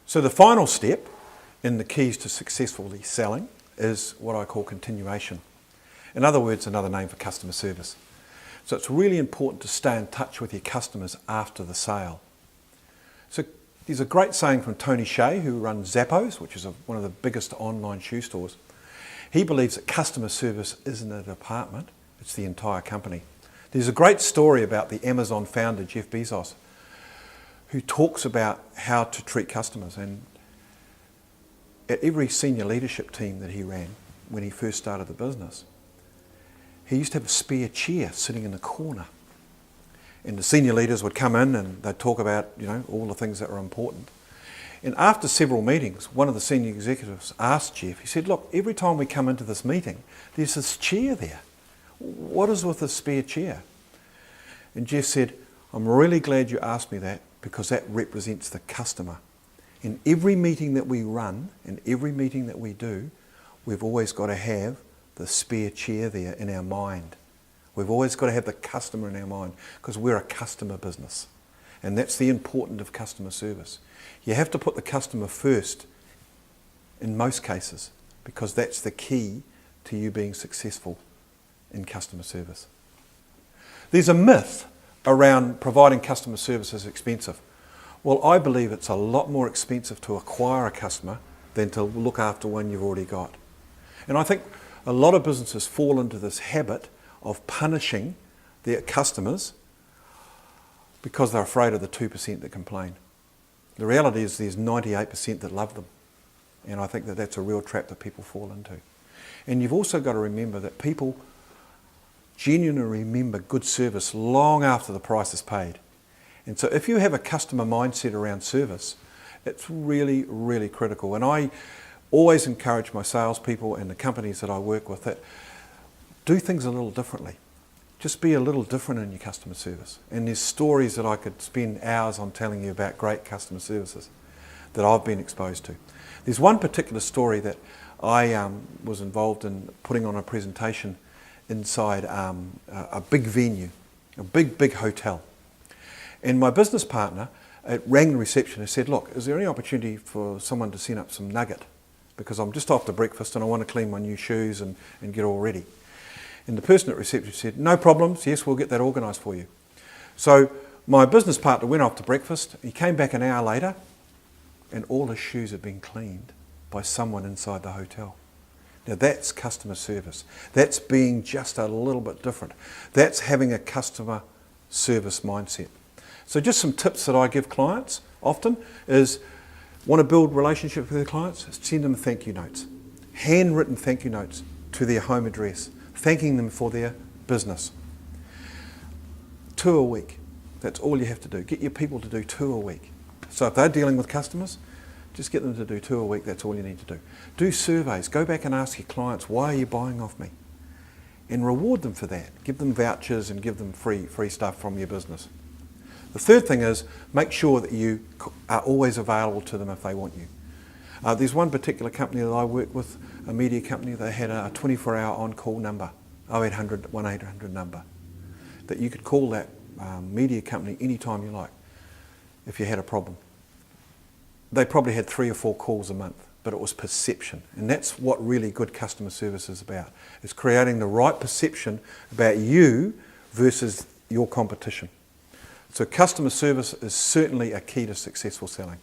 So the final step in the keys to successfully selling is what I call continuation. In other words, another name for customer service. So it's really important to stay in touch with your customers after the sale. So there's a great saying from Tony Shea, who runs Zappos, which is one of the biggest online shoe stores. He believes that customer service isn't a department, it's the entire company. There's a great story about the Amazon founder, Jeff Bezos, who talks about how to treat customers. And at every senior leadership team that he ran when he first started the business, he used to have a spare chair sitting in the corner. And the senior leaders would come in and they'd talk about, all the things that were important. And after several meetings, one of the senior executives asked Jeff, he said, look, every time we come into this meeting, there's this chair there. What is with the spare chair? And Jeff said, I'm really glad you asked me that, because that represents the customer. In every meeting that we run, in every meeting that we do, we've always got to have the spare chair there in our mind. We've always got to have the customer in our mind, because we're a customer business. And that's the importance of customer service. You have to put the customer first in most cases, because that's the key to you being successful in customer service. There's a myth around providing customer service is expensive. Well, I believe it's a lot more expensive to acquire a customer than to look after one you've already got. And I think a lot of businesses fall into this habit of punishing their customers because they're afraid of the 2% that complain. The reality is there's 98% that love them. And I think that that's a real trap that people fall into. And you've also got to remember that people genuinely remember good service long after the price is paid. And so if you have a customer mindset around service, it's really, really critical. And I always encourage my salespeople and the companies that I work with that do things a little differently. Just be a little different in your customer service. And there's stories that I could spend hours on telling you about great customer services that I've been exposed to. There's one particular story that I was involved in putting on a presentation inside a big venue, a big hotel. And my business partner rang the reception and said, look, is there any opportunity for someone to send up some nugget? Because I'm just after breakfast and I want to clean my new shoes and get all ready. And the person at reception said, no problems, yes, we'll get that organised for you. So my business partner went off to breakfast. He came back an hour later and all his shoes had been cleaned by someone inside the hotel. Now that's customer service. That's being just a little bit different. That's having a customer service mindset. So just some tips that I give clients often is, want to build relationships with their clients? Send them thank you notes. Handwritten thank you notes to their home address, thanking them for their business. 2 a week. That's all you have to do. Get your people to do 2 a week. So if they're dealing with customers, just get them to do 2 a week. That's all you need to do. Do surveys. Go back and ask your clients, why are you buying off me? And reward them for that. Give them vouchers and give them free stuff from your business. The third thing is, make sure that you are always available to them if they want you. There's one particular company that I work with, a media company, they had a 24-hour on-call number, 0800 1800 number, that you could call that media company anytime you like if you had a problem. They probably had 3 or 4 calls a month, but it was perception. And that's what really good customer service is about. It's creating the right perception about you versus your competition. So customer service is certainly a key to successful selling.